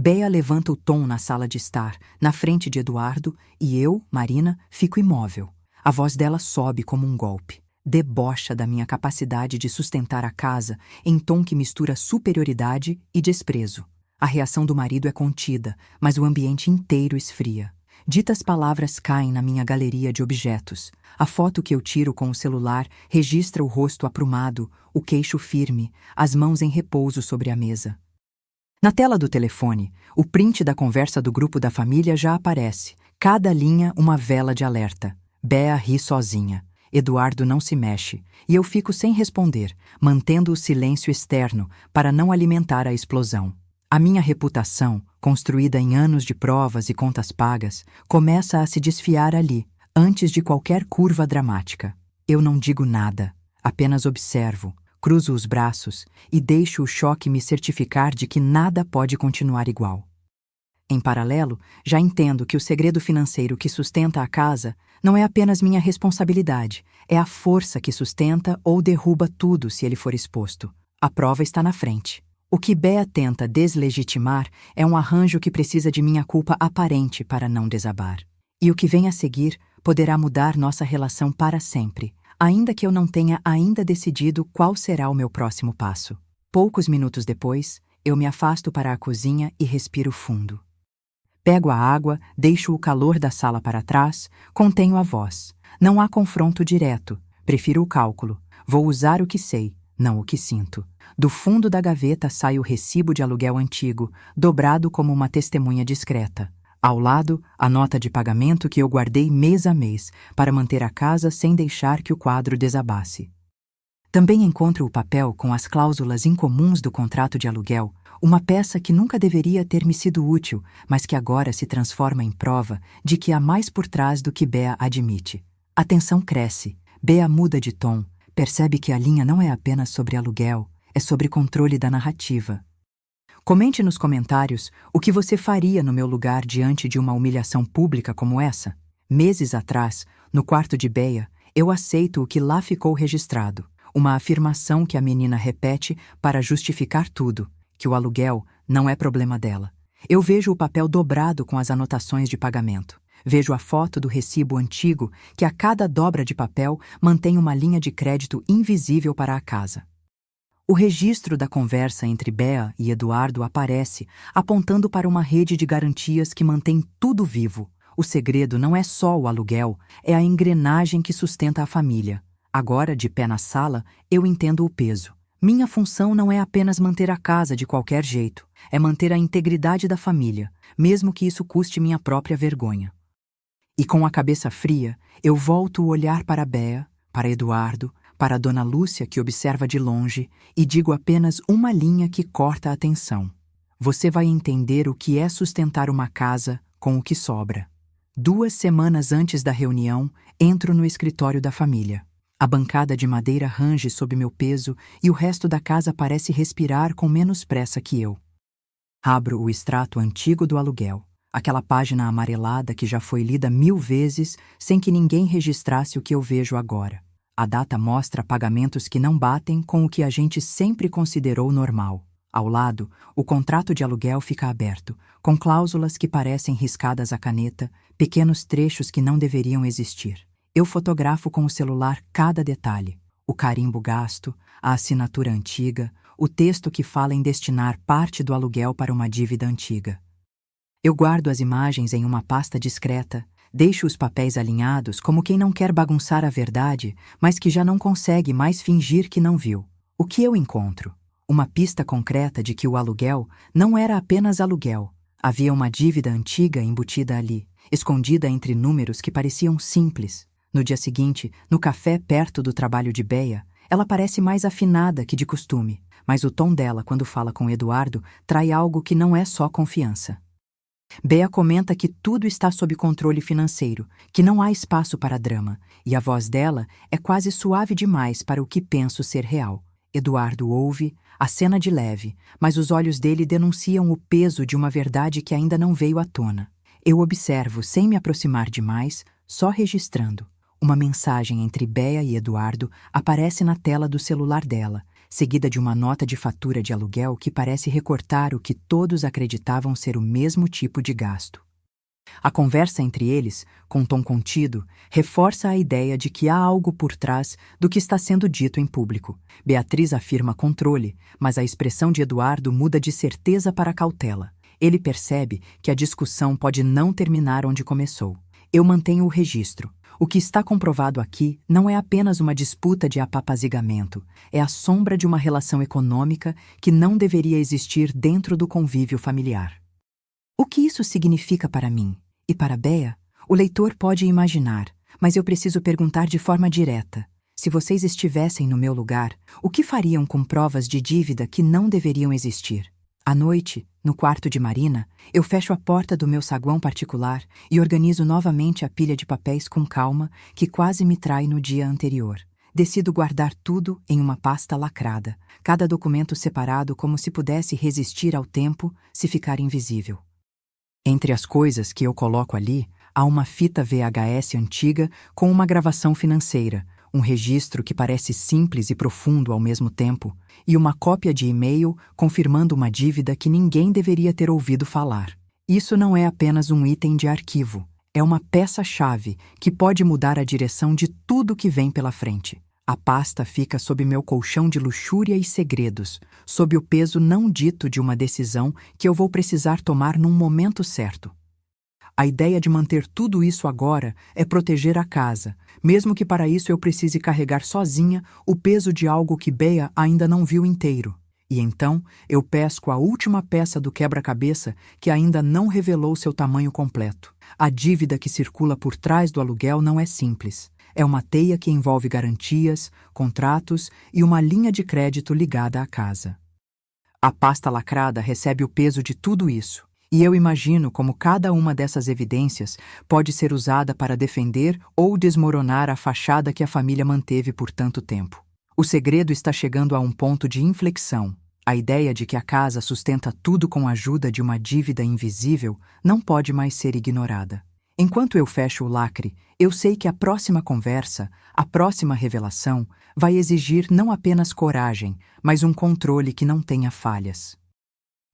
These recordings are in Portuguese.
Bea levanta o tom na sala de estar, na frente de Eduardo, e eu, Marina, fico imóvel. A voz dela sobe como um golpe. Debocha da minha capacidade de sustentar a casa em tom que mistura superioridade e desprezo. A reação do marido é contida, mas o ambiente inteiro esfria. Ditas palavras caem na minha galeria de objetos. A foto que eu tiro com o celular registra o rosto aprumado, o queixo firme, as mãos em repouso sobre a mesa. Na tela do telefone, o print da conversa do grupo da família já aparece. Cada linha uma vela de alerta. Bea ri sozinha. Eduardo não se mexe, e eu fico sem responder, mantendo o silêncio externo para não alimentar a explosão. A minha reputação, construída em anos de provas e contas pagas, começa a se desfiar ali, antes de qualquer curva dramática. Eu não digo nada, apenas observo, cruzo os braços e deixo o choque me certificar de que nada pode continuar igual. Em paralelo, já entendo que o segredo financeiro que sustenta a casa não é apenas minha responsabilidade, é a força que sustenta ou derruba tudo se ele for exposto. A prova está na frente. O que Bea tenta deslegitimar é um arranjo que precisa de minha culpa aparente para não desabar. E o que vem a seguir poderá mudar nossa relação para sempre, ainda que eu não tenha ainda decidido qual será o meu próximo passo. Poucos minutos depois, eu me afasto para a cozinha e respiro fundo. Pego a água, deixo o calor da sala para trás, contenho a voz. Não há confronto direto, prefiro o cálculo. Vou usar o que sei, não o que sinto. Do fundo da gaveta sai o recibo de aluguel antigo, dobrado como uma testemunha discreta. Ao lado, a nota de pagamento que eu guardei mês a mês, para manter a casa sem deixar que o quadro desabasse. Também encontro o papel com as cláusulas incomuns do contrato de aluguel, uma peça que nunca deveria ter me sido útil, mas que agora se transforma em prova de que há mais por trás do que Bea admite. A tensão cresce, Bea muda de tom, percebe que a linha não é apenas sobre aluguel, é sobre controle da narrativa. Comente nos comentários o que você faria no meu lugar diante de uma humilhação pública como essa. Meses atrás, no quarto de Bea, eu aceito o que lá ficou registrado, uma afirmação que a menina repete para justificar tudo, que o aluguel não é problema dela. Eu vejo o papel dobrado com as anotações de pagamento. Vejo a foto do recibo antigo que a cada dobra de papel mantém uma linha de crédito invisível para a casa. O registro da conversa entre Bea e Eduardo aparece, apontando para uma rede de garantias que mantém tudo vivo. O segredo não é só o aluguel, é a engrenagem que sustenta a família. Agora, de pé na sala, eu entendo o peso. Minha função não é apenas manter a casa de qualquer jeito, é manter a integridade da família, mesmo que isso custe minha própria vergonha. E com a cabeça fria, eu volto o olhar para Bea, para Eduardo, para Dona Lúcia, que observa de longe, e digo apenas uma linha que corta a tensão. Você vai entender o que é sustentar uma casa com o que sobra. 2 semanas antes da reunião, entro no escritório da família. A bancada de madeira range sob meu peso e o resto da casa parece respirar com menos pressa que eu. Abro o extrato antigo do aluguel, aquela página amarelada que já foi lida 1000 vezes sem que ninguém registrasse o que eu vejo agora. A data mostra pagamentos que não batem com o que a gente sempre considerou normal. Ao lado, o contrato de aluguel fica aberto, com cláusulas que parecem riscadas à caneta, pequenos trechos que não deveriam existir. Eu fotografo com o celular cada detalhe, o carimbo gasto, a assinatura antiga, o texto que fala em destinar parte do aluguel para uma dívida antiga. Eu guardo as imagens em uma pasta discreta, deixo os papéis alinhados como quem não quer bagunçar a verdade, mas que já não consegue mais fingir que não viu. O que eu encontro? Uma pista concreta de que o aluguel não era apenas aluguel. Havia uma dívida antiga embutida ali, escondida entre números que pareciam simples. No dia seguinte, no café perto do trabalho de Bea, ela parece mais afinada que de costume, mas o tom dela quando fala com Eduardo trai algo que não é só confiança. Bea comenta que tudo está sob controle financeiro, que não há espaço para drama, e a voz dela é quase suave demais para o que penso ser real. Eduardo ouve, acena de leve, mas os olhos dele denunciam o peso de uma verdade que ainda não veio à tona. Eu observo sem me aproximar demais, só registrando. Uma mensagem entre Bea e Eduardo aparece na tela do celular dela, seguida de uma nota de fatura de aluguel que parece recortar o que todos acreditavam ser o mesmo tipo de gasto. A conversa entre eles, com tom contido, reforça a ideia de que há algo por trás do que está sendo dito em público. Beatriz afirma controle, mas a expressão de Eduardo muda de certeza para cautela. Ele percebe que a discussão pode não terminar onde começou. Eu mantenho o registro. O que está comprovado aqui não é apenas uma disputa de apapazigamento, é a sombra de uma relação econômica que não deveria existir dentro do convívio familiar. O que isso significa para mim? E para Bea? O leitor pode imaginar, mas eu preciso perguntar de forma direta. Se vocês estivessem no meu lugar, o que fariam com provas de dívida que não deveriam existir? À noite, no quarto de Marina, eu fecho a porta do meu saguão particular e organizo novamente a pilha de papéis com calma que quase me trai no dia anterior. Decido guardar tudo em uma pasta lacrada, cada documento separado como se pudesse resistir ao tempo se ficar invisível. Entre as coisas que eu coloco ali, há uma fita VHS antiga com uma gravação financeira, um registro que parece simples e profundo ao mesmo tempo, e uma cópia de e-mail confirmando uma dívida que ninguém deveria ter ouvido falar. Isso não é apenas um item de arquivo, é uma peça-chave que pode mudar a direção de tudo que vem pela frente. A pasta fica sob meu colchão de luxúria e segredos, sob o peso não dito de uma decisão que eu vou precisar tomar num momento certo. A ideia de manter tudo isso agora é proteger a casa, mesmo que para isso eu precise carregar sozinha o peso de algo que Bea ainda não viu inteiro. E então eu pesco a última peça do quebra-cabeça que ainda não revelou seu tamanho completo. A dívida que circula por trás do aluguel não é simples. É uma teia que envolve garantias, contratos e uma linha de crédito ligada à casa. A pasta lacrada recebe o peso de tudo isso, e eu imagino como cada uma dessas evidências pode ser usada para defender ou desmoronar a fachada que a família manteve por tanto tempo. O segredo está chegando a um ponto de inflexão. A ideia de que a casa sustenta tudo com a ajuda de uma dívida invisível não pode mais ser ignorada. Enquanto eu fecho o lacre, eu sei que a próxima conversa, a próxima revelação, vai exigir não apenas coragem, mas um controle que não tenha falhas.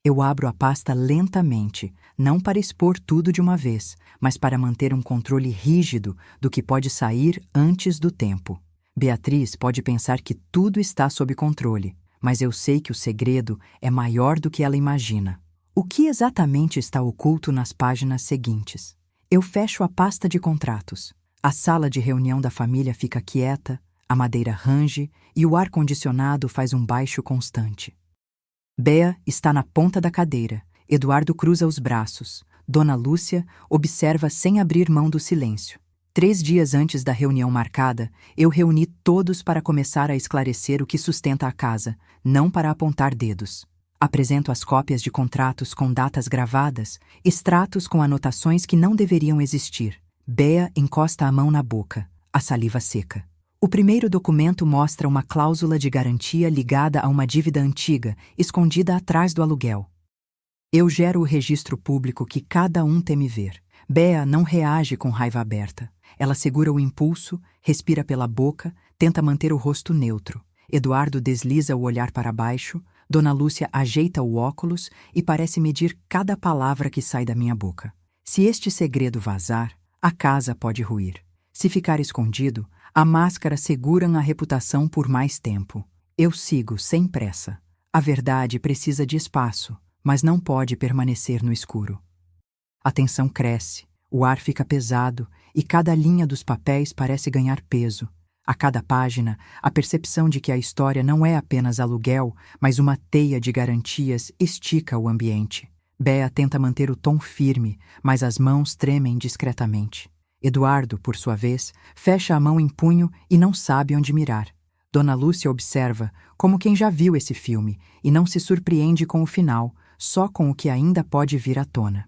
Eu abro a pasta lentamente, não para expor tudo de uma vez, mas para manter um controle rígido do que pode sair antes do tempo. Beatriz pode pensar que tudo está sob controle, mas eu sei que o segredo é maior do que ela imagina. O que exatamente está oculto nas páginas seguintes? Eu fecho a pasta de contratos. A sala de reunião da família fica quieta, a madeira range e o ar-condicionado faz um baixo constante. Bea está na ponta da cadeira. Eduardo cruza os braços. Dona Lúcia observa sem abrir mão do silêncio. 3 dias antes da reunião marcada, eu reuni todos para começar a esclarecer o que sustenta a casa, não para apontar dedos. Apresento as cópias de contratos com datas gravadas, extratos com anotações que não deveriam existir. Bea encosta a mão na boca, a saliva seca. O primeiro documento mostra uma cláusula de garantia ligada a uma dívida antiga, escondida atrás do aluguel. Eu gero o registro público que cada um teme ver. Bea não reage com raiva aberta. Ela segura o impulso, respira pela boca, tenta manter o rosto neutro. Eduardo desliza o olhar para baixo, Dona Lúcia ajeita o óculos e parece medir cada palavra que sai da minha boca. Se este segredo vazar, a casa pode ruir. Se ficar escondido, a máscara segura a reputação por mais tempo. Eu sigo sem pressa. A verdade precisa de espaço, mas não pode permanecer no escuro. A tensão cresce, o ar fica pesado e cada linha dos papéis parece ganhar peso. A cada página, a percepção de que a história não é apenas aluguel, mas uma teia de garantias estica o ambiente. Bea tenta manter o tom firme, mas as mãos tremem discretamente. Eduardo, por sua vez, fecha a mão em punho e não sabe onde mirar. Dona Lúcia observa, como quem já viu esse filme, e não se surpreende com o final, só com o que ainda pode vir à tona.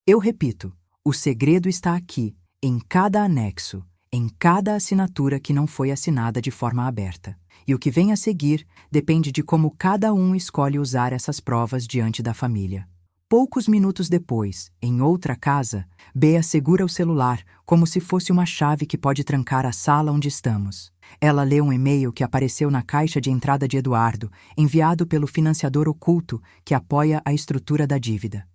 Eu repito, o segredo está aqui, em cada anexo, em cada assinatura que não foi assinada de forma aberta. E o que vem a seguir depende de como cada um escolhe usar essas provas diante da família. Poucos minutos depois, em outra casa, Bea segura o celular como se fosse uma chave que pode trancar a sala onde estamos. Ela lê um e-mail que apareceu na caixa de entrada de Eduardo, enviado pelo financiador oculto que apoia a estrutura da dívida.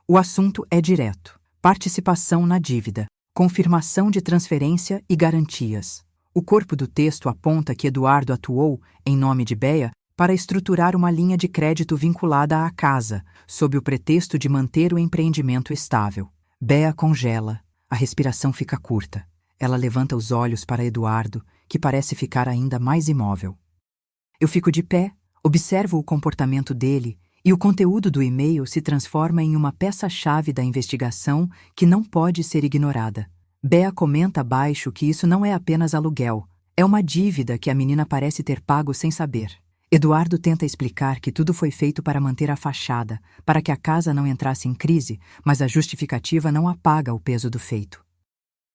O assunto é direto: participação na dívida, confirmação de transferência e garantias. O corpo do texto aponta que Eduardo atuou, em nome de Bea, para estruturar uma linha de crédito vinculada à casa, sob o pretexto de manter o empreendimento estável. Bea congela, a respiração fica curta. Ela levanta os olhos para Eduardo, que parece ficar ainda mais imóvel. Eu fico de pé, observo o comportamento dele, e o conteúdo do e-mail se transforma em uma peça-chave da investigação que não pode ser ignorada. Bea comenta abaixo que isso não é apenas aluguel, é uma dívida que a menina parece ter pago sem saber. Eduardo tenta explicar que tudo foi feito para manter a fachada, para que a casa não entrasse em crise, mas a justificativa não apaga o peso do feito.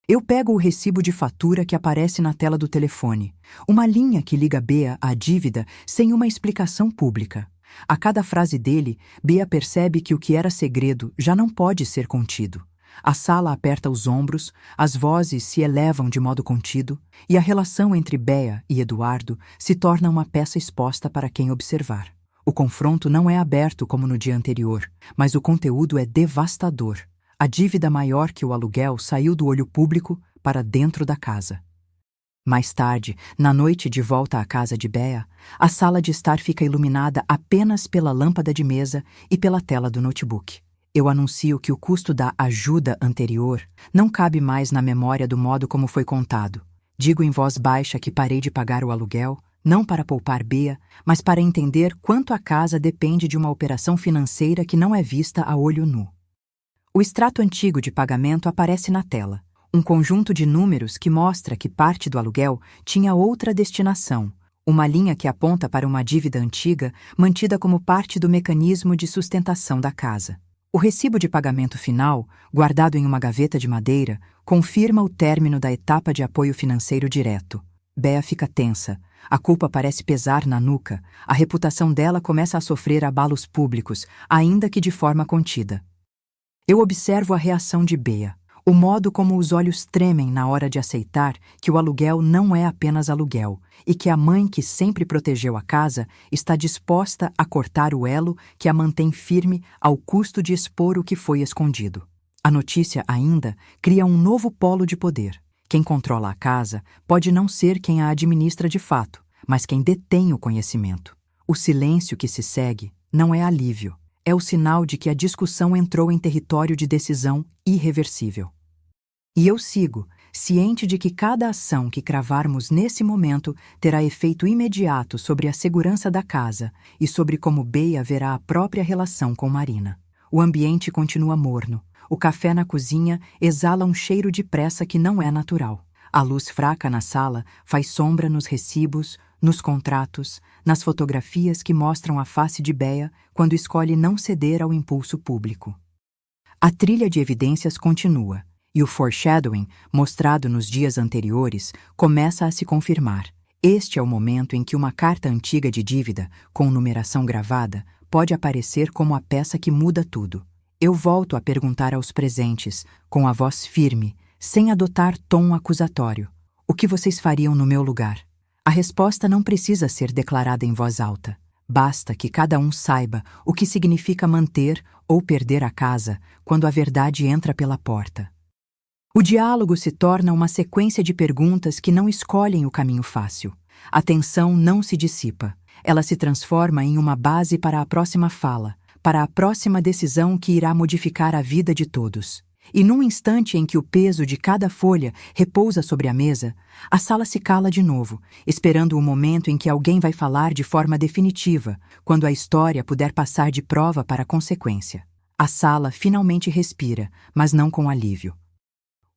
Eu pego o recibo de fatura que aparece na tela do telefone, uma linha que liga Bea à dívida sem uma explicação pública. A cada frase dele, Bea percebe que o que era segredo já não pode ser contido. A sala aperta os ombros, as vozes se elevam de modo contido, e a relação entre Bea e Eduardo se torna uma peça exposta para quem observar. O confronto não é aberto como no dia anterior, mas o conteúdo é devastador. A dívida maior que o aluguel saiu do olho público para dentro da casa. Mais tarde, na noite de volta à casa de Bea, a sala de estar fica iluminada apenas pela lâmpada de mesa e pela tela do notebook. Eu anuncio que o custo da ajuda anterior não cabe mais na memória do modo como foi contado. Digo em voz baixa que parei de pagar o aluguel, não para poupar Bea, mas para entender quanto a casa depende de uma operação financeira que não é vista a olho nu. O extrato antigo de pagamento aparece na tela, um conjunto de números que mostra que parte do aluguel tinha outra destinação, uma linha que aponta para uma dívida antiga mantida como parte do mecanismo de sustentação da casa. O recibo de pagamento final, guardado em uma gaveta de madeira, confirma o término da etapa de apoio financeiro direto. Bea fica tensa, a culpa parece pesar na nuca, a reputação dela começa a sofrer abalos públicos, ainda que de forma contida. Eu observo a reação de Bea, o modo como os olhos tremem na hora de aceitar que o aluguel não é apenas aluguel e que a mãe que sempre protegeu a casa está disposta a cortar o elo que a mantém firme ao custo de expor o que foi escondido. A notícia ainda cria um novo polo de poder. Quem controla a casa pode não ser quem a administra de fato, mas quem detém o conhecimento. O silêncio que se segue não é alívio. É o sinal de que a discussão entrou em território de decisão irreversível. E eu sigo, ciente de que cada ação que cravarmos nesse momento terá efeito imediato sobre a segurança da casa e sobre como Bea verá a própria relação com Marina. O ambiente continua morno. O café na cozinha exala um cheiro de pressa que não é natural. A luz fraca na sala faz sombra nos recibos, nos contratos, nas fotografias que mostram a face de Bea quando escolhe não ceder ao impulso público. A trilha de evidências continua, e o foreshadowing, mostrado nos dias anteriores, começa a se confirmar. Este é o momento em que uma carta antiga de dívida, com numeração gravada, pode aparecer como a peça que muda tudo. Eu volto a perguntar aos presentes, com a voz firme, sem adotar tom acusatório: o que vocês fariam no meu lugar? A resposta não precisa ser declarada em voz alta. Basta que cada um saiba o que significa manter ou perder a casa quando a verdade entra pela porta. O diálogo se torna uma sequência de perguntas que não escolhem o caminho fácil. A tensão não se dissipa. Ela se transforma em uma base para a próxima fala, para a próxima decisão que irá modificar a vida de todos. E num instante em que o peso de cada folha repousa sobre a mesa, a sala se cala de novo, esperando o momento em que alguém vai falar de forma definitiva, quando a história puder passar de prova para consequência. A sala finalmente respira, mas não com alívio.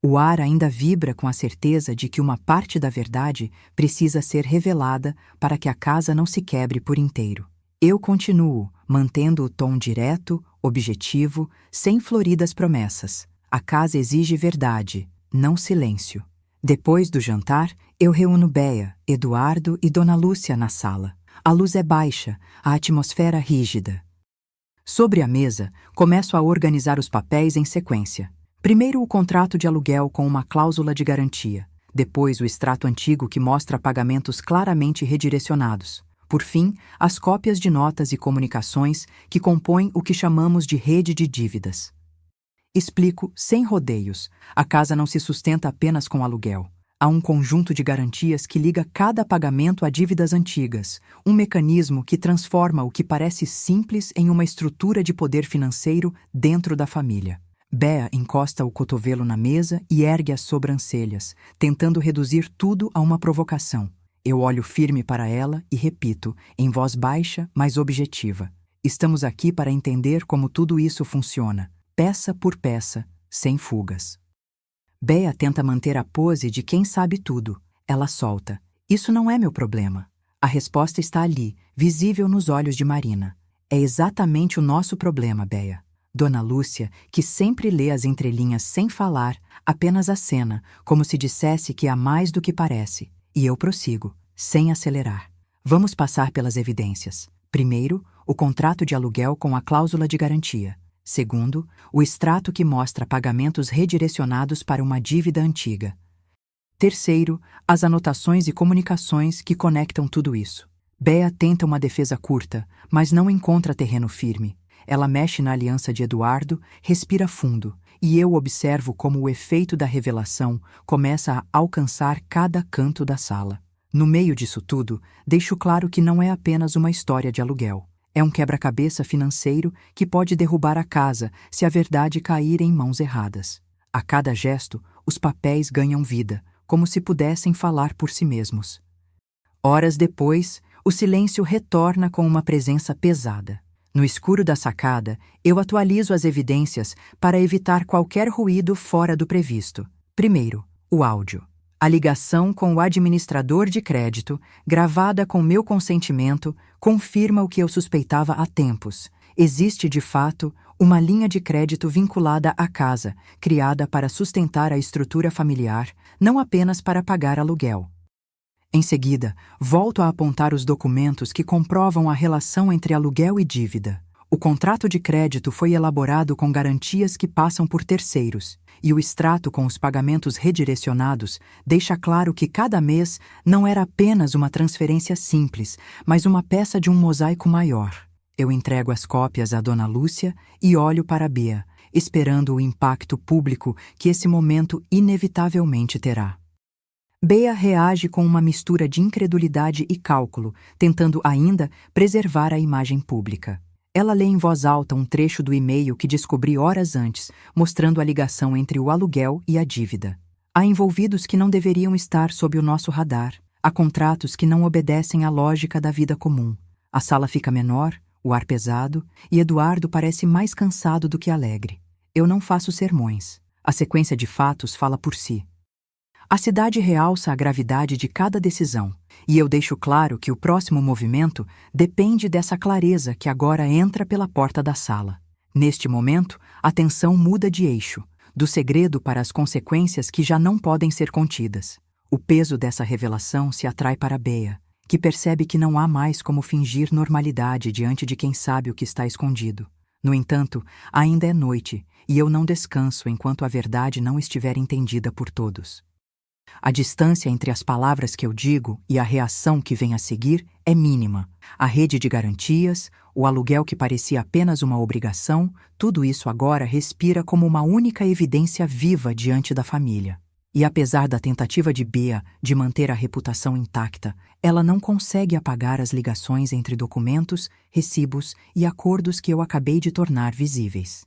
O ar ainda vibra com a certeza de que uma parte da verdade precisa ser revelada para que a casa não se quebre por inteiro. Eu continuo, mantendo o tom direto, objetivo, sem floridas promessas. A casa exige verdade, não silêncio. Depois do jantar, eu reúno Bea, Eduardo e Dona Lúcia na sala. A luz é baixa, a atmosfera rígida. Sobre a mesa, começo a organizar os papéis em sequência. Primeiro, o contrato de aluguel com uma cláusula de garantia. Depois, o extrato antigo que mostra pagamentos claramente redirecionados. Por fim, as cópias de notas e comunicações que compõem o que chamamos de rede de dívidas. Explico, sem rodeios, a casa não se sustenta apenas com aluguel. Há um conjunto de garantias que liga cada pagamento a dívidas antigas, um mecanismo que transforma o que parece simples em uma estrutura de poder financeiro dentro da família. Bea encosta o cotovelo na mesa e ergue as sobrancelhas, tentando reduzir tudo a uma provocação. Eu olho firme para ela e repito, em voz baixa, mas objetiva. Estamos aqui para entender como tudo isso funciona, peça por peça, sem fugas. Bea tenta manter a pose de quem sabe tudo. Ela solta. Isso não é meu problema. A resposta está ali, visível nos olhos de Marina. É exatamente o nosso problema, Bea. Dona Lúcia, que sempre lê as entrelinhas sem falar, apenas acena, como se dissesse que há mais do que parece. E eu prossigo, sem acelerar. Vamos passar pelas evidências. Primeiro, o contrato de aluguel com a cláusula de garantia. Segundo, o extrato que mostra pagamentos redirecionados para uma dívida antiga. Terceiro, as anotações e comunicações que conectam tudo isso. Bea tenta uma defesa curta, mas não encontra terreno firme. Ela mexe na aliança de Eduardo, respira fundo, e eu observo como o efeito da revelação começa a alcançar cada canto da sala. No meio disso tudo, deixo claro que não é apenas uma história de aluguel. É um quebra-cabeça financeiro que pode derrubar a casa se a verdade cair em mãos erradas. A cada gesto, os papéis ganham vida, como se pudessem falar por si mesmos. Horas depois, o silêncio retorna com uma presença pesada. No escuro da sacada, eu atualizo as evidências para evitar qualquer ruído fora do previsto. Primeiro, o áudio. A ligação com o administrador de crédito, gravada com meu consentimento, confirma o que eu suspeitava há tempos. Existe, de fato, uma linha de crédito vinculada à casa, criada para sustentar a estrutura familiar, não apenas para pagar aluguel. Em seguida, volto a apontar os documentos que comprovam a relação entre aluguel e dívida. O contrato de crédito foi elaborado com garantias que passam por terceiros, e o extrato com os pagamentos redirecionados deixa claro que cada mês não era apenas uma transferência simples, mas uma peça de um mosaico maior. Eu entrego as cópias à Dona Lúcia e olho para Bea, esperando o impacto público que esse momento inevitavelmente terá. Bea reage com uma mistura de incredulidade e cálculo, tentando ainda preservar a imagem pública. Ela lê em voz alta um trecho do e-mail que descobri horas antes, mostrando a ligação entre o aluguel e a dívida. Há envolvidos que não deveriam estar sob o nosso radar. Há contratos que não obedecem à lógica da vida comum. A sala fica menor, o ar pesado, e Eduardo parece mais cansado do que alegre. Eu não faço sermões. A sequência de fatos fala por si. A cidade realça a gravidade de cada decisão, e eu deixo claro que o próximo movimento depende dessa clareza que agora entra pela porta da sala. Neste momento, a tensão muda de eixo, do segredo para as consequências que já não podem ser contidas. O peso dessa revelação se atrai para Bea, que percebe que não há mais como fingir normalidade diante de quem sabe o que está escondido. No entanto, ainda é noite, e eu não descanso enquanto a verdade não estiver entendida por todos. A distância entre as palavras que eu digo e a reação que vem a seguir é mínima. A rede de garantias, o aluguel que parecia apenas uma obrigação, tudo isso agora respira como uma única evidência viva diante da família. E apesar da tentativa de Bea de manter a reputação intacta, ela não consegue apagar as ligações entre documentos, recibos e acordos que eu acabei de tornar visíveis.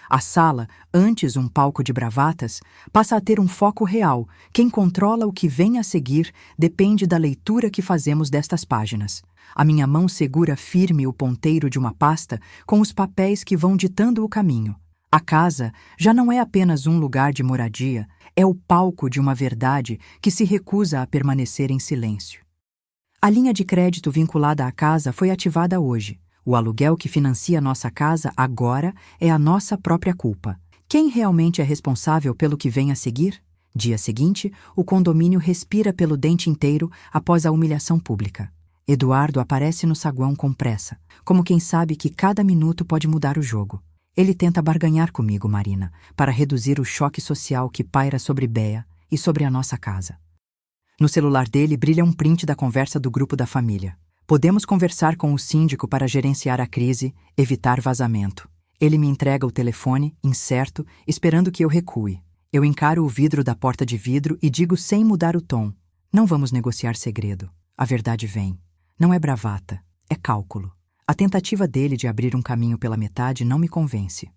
A sala, antes um palco de bravatas, passa a ter um foco real. Quem controla o que vem a seguir depende da leitura que fazemos destas páginas. A minha mão segura firme o ponteiro de uma pasta com os papéis que vão ditando o caminho. A casa já não é apenas um lugar de moradia, é o palco de uma verdade que se recusa a permanecer em silêncio. A linha de crédito vinculada à casa foi ativada hoje. O aluguel que financia nossa casa agora é a nossa própria culpa. Quem realmente é responsável pelo que vem a seguir? Dia seguinte, o condomínio respira pelo dente inteiro após a humilhação pública. Eduardo aparece no saguão com pressa, como quem sabe que cada minuto pode mudar o jogo. Ele tenta barganhar comigo, Marina, para reduzir o choque social que paira sobre Bea, e sobre a nossa casa. No celular dele brilha um print da conversa do grupo da família. Podemos conversar com o síndico para gerenciar a crise, evitar vazamento. Ele me entrega o telefone, incerto, esperando que eu recue. Eu encaro o vidro da porta de vidro e digo sem mudar o tom: não vamos negociar segredo. A verdade vem. Não é bravata, é cálculo. A tentativa dele de abrir um caminho pela metade não me convence.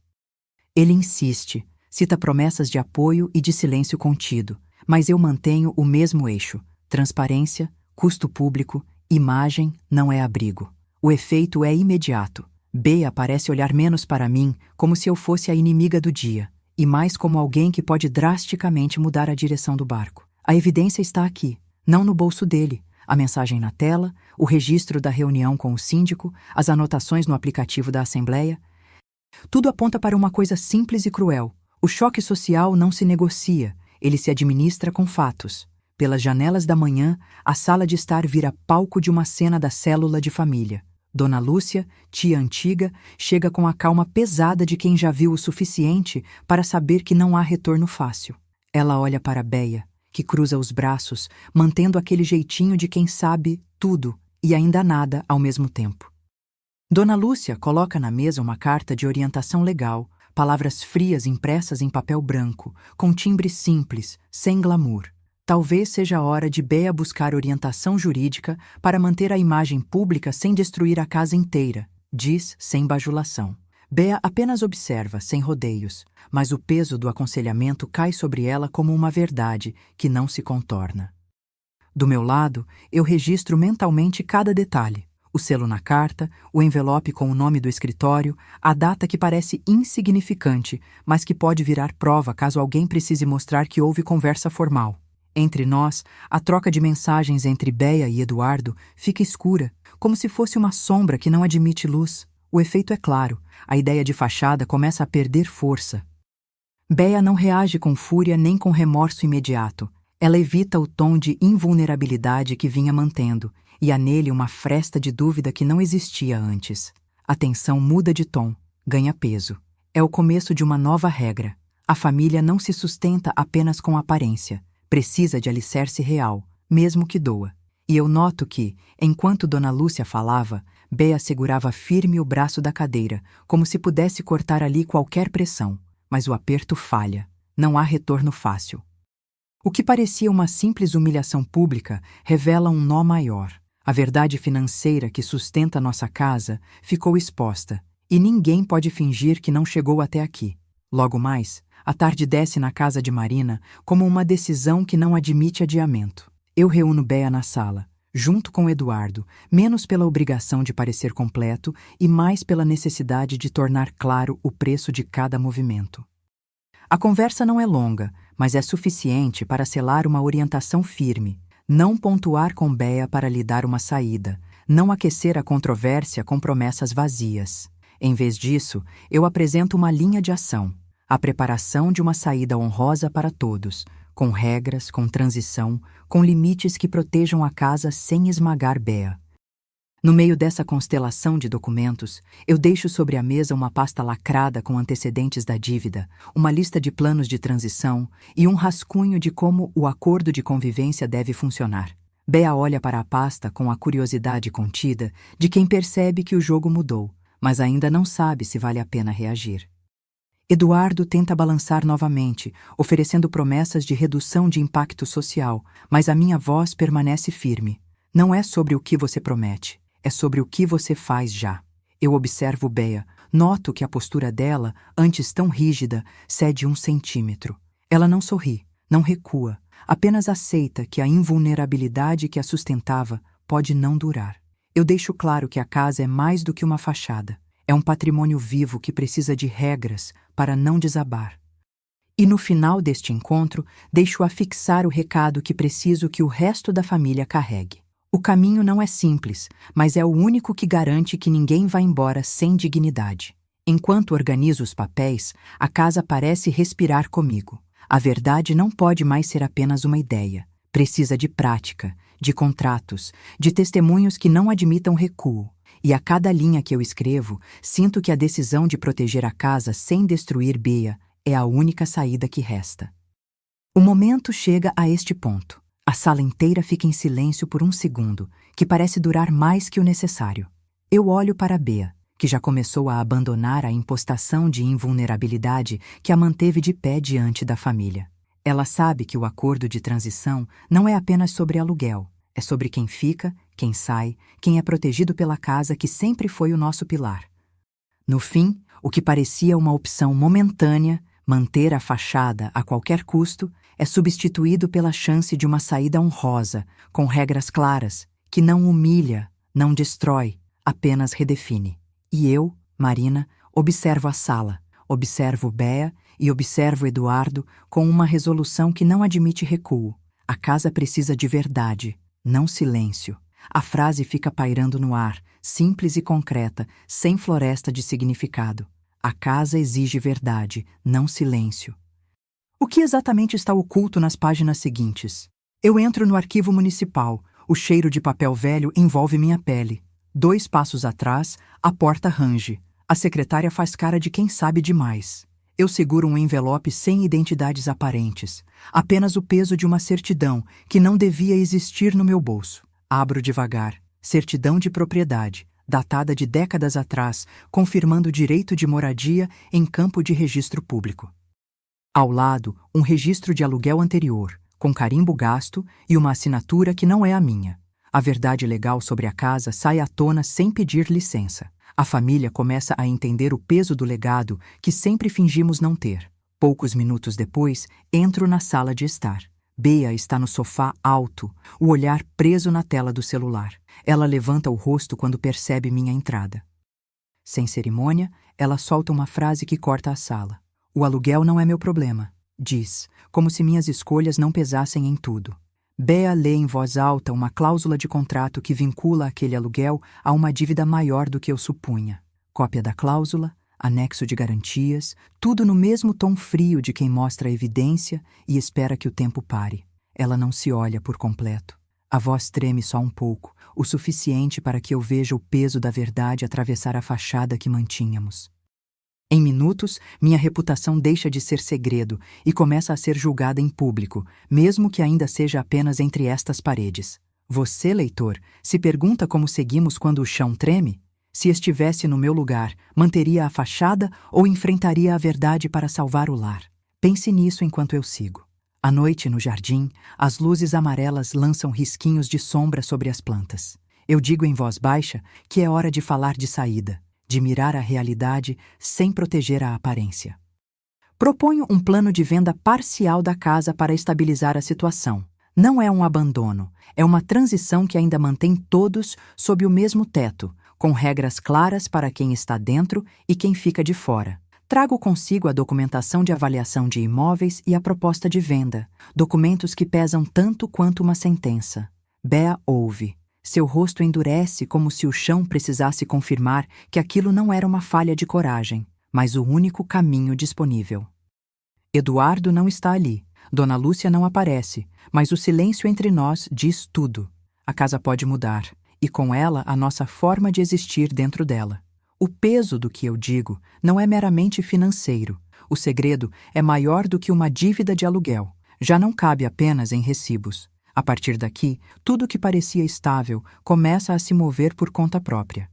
Ele insiste, cita promessas de apoio e de silêncio contido, mas eu mantenho o mesmo eixo: transparência, custo público, imagem não é abrigo. O efeito é imediato. Bea parece olhar menos para mim, como se eu fosse a inimiga do dia, e mais como alguém que pode drasticamente mudar a direção do barco. A evidência está aqui, não no bolso dele. A mensagem na tela, o registro da reunião com o síndico, as anotações no aplicativo da Assembleia. Tudo aponta para uma coisa simples e cruel. O choque social não se negocia, ele se administra com fatos. Pelas janelas da manhã, a sala de estar vira palco de uma cena da célula de família. Dona Lúcia, tia antiga, chega com a calma pesada de quem já viu o suficiente para saber que não há retorno fácil. Ela olha para Bea, que cruza os braços, mantendo aquele jeitinho de quem sabe tudo e ainda nada ao mesmo tempo. Dona Lúcia coloca na mesa uma carta de orientação legal, palavras frias impressas em papel branco, com timbre simples, sem glamour. Talvez seja a hora de Bea buscar orientação jurídica para manter a imagem pública sem destruir a casa inteira, diz sem bajulação. Bea apenas observa, sem rodeios, mas o peso do aconselhamento cai sobre ela como uma verdade que não se contorna. Do meu lado, eu registro mentalmente cada detalhe: o selo na carta, o envelope com o nome do escritório, a data que parece insignificante, mas que pode virar prova caso alguém precise mostrar que houve conversa formal. Entre nós, a troca de mensagens entre Bea e Eduardo fica escura, como se fosse uma sombra que não admite luz. O efeito é claro, a ideia de fachada começa a perder força. Bea não reage com fúria nem com remorso imediato. Ela evita o tom de invulnerabilidade que vinha mantendo, e há nele uma fresta de dúvida que não existia antes. A tensão muda de tom, ganha peso. É o começo de uma nova regra. A família não se sustenta apenas com aparência. Precisa de alicerce real, mesmo que doa. E eu noto que, enquanto Dona Lúcia falava, Bea segurava firme o braço da cadeira, como se pudesse cortar ali qualquer pressão. Mas o aperto falha. Não há retorno fácil. O que parecia uma simples humilhação pública revela um nó maior. A verdade financeira que sustenta nossa casa ficou exposta, e ninguém pode fingir que não chegou até aqui. Logo mais, a tarde desce na casa de Marina como uma decisão que não admite adiamento. Eu reúno Bea na sala, junto com Eduardo, menos pela obrigação de parecer completo e mais pela necessidade de tornar claro o preço de cada movimento. A conversa não é longa, mas é suficiente para selar uma orientação firme, não pontuar com Bea para lhe dar uma saída, não aquecer a controvérsia com promessas vazias. Em vez disso, eu apresento uma linha de ação. A preparação de uma saída honrosa para todos, com regras, com transição, com limites que protejam a casa sem esmagar Bea. No meio dessa constelação de documentos, eu deixo sobre a mesa uma pasta lacrada com antecedentes da dívida, uma lista de planos de transição e um rascunho de como o acordo de convivência deve funcionar. Bea olha para a pasta com a curiosidade contida de quem percebe que o jogo mudou, mas ainda não sabe se vale a pena reagir. Eduardo tenta balançar novamente, oferecendo promessas de redução de impacto social, mas a minha voz permanece firme. Não é sobre o que você promete, é sobre o que você faz já. Eu observo Bea, noto que a postura dela, antes tão rígida, cede 1 centímetro. Ela não sorri, não recua, apenas aceita que a invulnerabilidade que a sustentava pode não durar. Eu deixo claro que a casa é mais do que uma fachada. É um patrimônio vivo que precisa de regras para não desabar. E no final deste encontro, deixo-a fixar o recado que preciso que o resto da família carregue. O caminho não é simples, mas é o único que garante que ninguém vá embora sem dignidade. Enquanto organizo os papéis, a casa parece respirar comigo. A verdade não pode mais ser apenas uma ideia. Precisa de prática, de contratos, de testemunhos que não admitam recuo. E a cada linha que eu escrevo, sinto que a decisão de proteger a casa sem destruir Bea é a única saída que resta. O momento chega a este ponto. A sala inteira fica em silêncio por um segundo, que parece durar mais que o necessário. Eu olho para Bea, que já começou a abandonar a impostação de invulnerabilidade que a manteve de pé diante da família. Ela sabe que o acordo de transição não é apenas sobre aluguel, é sobre quem fica, quem sai, quem é protegido pela casa que sempre foi o nosso pilar. No fim, o que parecia uma opção momentânea, manter a fachada a qualquer custo, é substituído pela chance de uma saída honrosa, com regras claras, que não humilha, não destrói, apenas redefine. E eu, Marina, observo a sala, observo Bea e observo Eduardo com uma resolução que não admite recuo. A casa precisa de verdade, não silêncio. A frase fica pairando no ar, simples e concreta, sem floresta de significado. A casa exige verdade, não silêncio. O que exatamente está oculto nas páginas seguintes? Eu entro no arquivo municipal. O cheiro de papel velho envolve minha pele. 2 passos atrás, a porta range. A secretária faz cara de quem sabe demais. Eu seguro um envelope sem identidades aparentes. Apenas o peso de uma certidão que não devia existir no meu bolso. Abro devagar. Certidão de propriedade, datada de décadas atrás, confirmando o direito de moradia em campo de registro público. Ao lado, um registro de aluguel anterior, com carimbo gasto e uma assinatura que não é a minha. A verdade legal sobre a casa sai à tona sem pedir licença. A família começa a entender o peso do legado que sempre fingimos não ter. Poucos minutos depois, entro na sala de estar. Bea está no sofá alto, o olhar preso na tela do celular. Ela levanta o rosto quando percebe minha entrada. Sem cerimônia, ela solta uma frase que corta a sala. O aluguel não é meu problema, diz, como se minhas escolhas não pesassem em tudo. Bea lê em voz alta uma cláusula de contrato que vincula aquele aluguel a uma dívida maior do que eu supunha. Cópia da cláusula, anexo de garantias, tudo no mesmo tom frio de quem mostra a evidência e espera que o tempo pare. Ela não se olha por completo. A voz treme só um pouco, o suficiente para que eu veja o peso da verdade atravessar a fachada que mantínhamos. Em minutos, minha reputação deixa de ser segredo e começa a ser julgada em público, mesmo que ainda seja apenas entre estas paredes. Você, leitor, se pergunta como seguimos quando o chão treme? Se estivesse no meu lugar, manteria a fachada ou enfrentaria a verdade para salvar o lar? Pense nisso enquanto eu sigo. À noite, no jardim, as luzes amarelas lançam risquinhos de sombra sobre as plantas. Eu digo em voz baixa que é hora de falar de saída, de mirar a realidade sem proteger a aparência. Proponho um plano de venda parcial da casa para estabilizar a situação. Não é um abandono, é uma transição que ainda mantém todos sob o mesmo teto, com regras claras para quem está dentro e quem fica de fora. Trago consigo a documentação de avaliação de imóveis e a proposta de venda, documentos que pesam tanto quanto uma sentença. Bea ouve. Seu rosto endurece como se o chão precisasse confirmar que aquilo não era uma falha de coragem, mas o único caminho disponível. Eduardo não está ali. Dona Lúcia não aparece, mas o silêncio entre nós diz tudo. A casa pode mudar, e com ela a nossa forma de existir dentro dela. O peso do que eu digo não é meramente financeiro. O segredo é maior do que uma dívida de aluguel. Já não cabe apenas em recibos. A partir daqui, tudo que parecia estável começa a se mover por conta própria.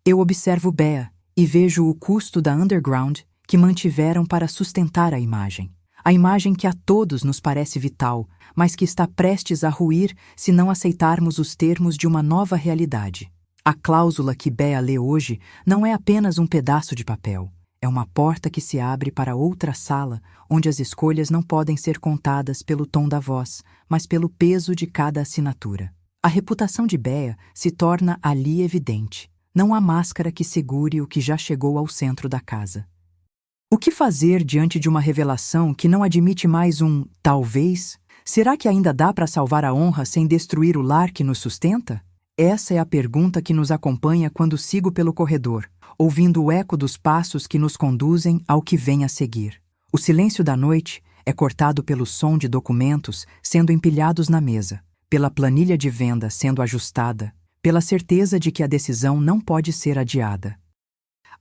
Eu observo Bea e vejo o custo da underground que mantiveram para sustentar a imagem. A imagem que a todos nos parece vital, mas que está prestes a ruir se não aceitarmos os termos de uma nova realidade. A cláusula que Bea lê hoje não é apenas um pedaço de papel. É uma porta que se abre para outra sala, onde as escolhas não podem ser contadas pelo tom da voz, mas pelo peso de cada assinatura. A reputação de Bea se torna ali evidente. Não há máscara que segure o que já chegou ao centro da casa. O que fazer diante de uma revelação que não admite mais um talvez? Será que ainda dá para salvar a honra sem destruir o lar que nos sustenta? Essa é a pergunta que nos acompanha quando sigo pelo corredor, ouvindo o eco dos passos que nos conduzem ao que vem a seguir. O silêncio da noite é cortado pelo som de documentos sendo empilhados na mesa, pela planilha de venda sendo ajustada, pela certeza de que a decisão não pode ser adiada.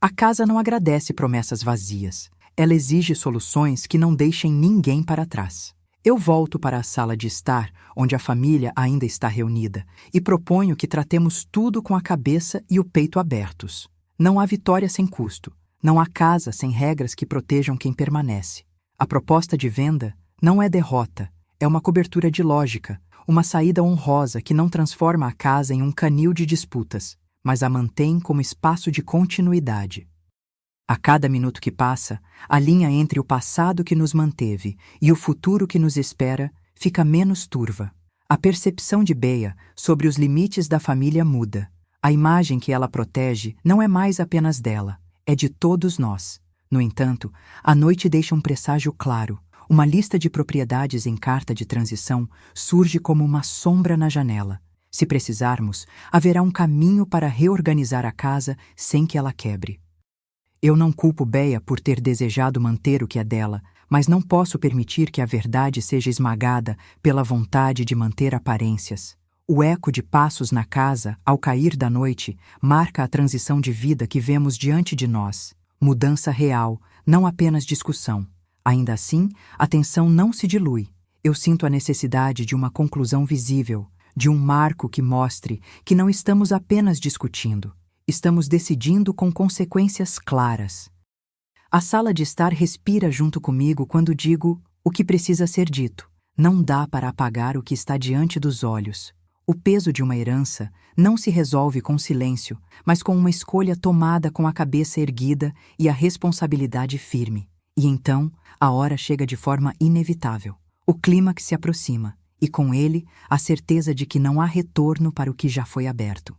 A casa não agradece promessas vazias. Ela exige soluções que não deixem ninguém para trás. Eu volto para a sala de estar, onde a família ainda está reunida, e proponho que tratemos tudo com a cabeça e o peito abertos. Não há vitória sem custo. Não há casa sem regras que protejam quem permanece. A proposta de venda não é derrota, é uma cobertura de lógica, uma saída honrosa que não transforma a casa em um canil de disputas, mas a mantém como espaço de continuidade. A cada minuto que passa, a linha entre o passado que nos manteve e o futuro que nos espera fica menos turva. A percepção de Bea sobre os limites da família muda. A imagem que ela protege não é mais apenas dela, é de todos nós. No entanto, a noite deixa um presságio claro. Uma lista de propriedades em carta de transição surge como uma sombra na janela. Se precisarmos, haverá um caminho para reorganizar a casa sem que ela quebre. Eu não culpo Bea por ter desejado manter o que é dela, mas não posso permitir que a verdade seja esmagada pela vontade de manter aparências. O eco de passos na casa, ao cair da noite, marca a transição de vida que vemos diante de nós. Mudança real, não apenas discussão. Ainda assim, a tensão não se dilui. Eu sinto a necessidade de uma conclusão visível, de um marco que mostre que não estamos apenas discutindo. Estamos decidindo com consequências claras. A sala de estar respira junto comigo quando digo o que precisa ser dito. Não dá para apagar o que está diante dos olhos. O peso de uma herança não se resolve com silêncio, mas com uma escolha tomada com a cabeça erguida e a responsabilidade firme. E então, a hora chega de forma inevitável. O clímax se aproxima, e com ele, a certeza de que não há retorno para o que já foi aberto.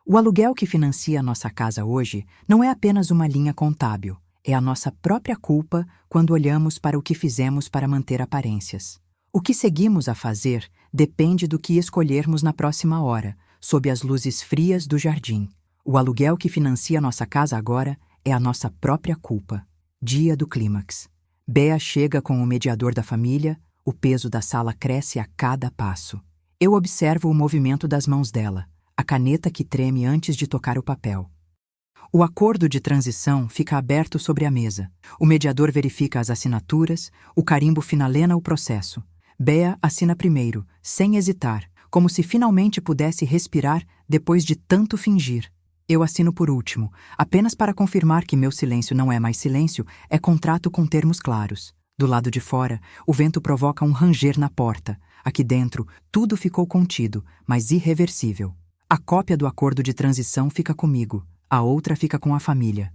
O aluguel que financia a nossa casa hoje não é apenas uma linha contábil, é a nossa própria culpa quando olhamos para o que fizemos para manter aparências. O que seguimos a fazer depende do que escolhermos na próxima hora, sob as luzes frias do jardim. O aluguel que financia a nossa casa agora é a nossa própria culpa. Dia do clímax. Bea chega com o mediador da família, o peso da sala cresce a cada passo. Eu observo o movimento das mãos dela, a caneta que treme antes de tocar o papel. O acordo de transição fica aberto sobre a mesa. O mediador verifica as assinaturas, o carimbo finalena o processo. Bea assina primeiro, sem hesitar, como se finalmente pudesse respirar depois de tanto fingir. Eu assino por último, apenas para confirmar que meu silêncio não é mais silêncio, é contrato com termos claros. Do lado de fora, o vento provoca um ranger na porta. Aqui dentro, tudo ficou contido, mas irreversível. A cópia do acordo de transição fica comigo, a outra fica com a família.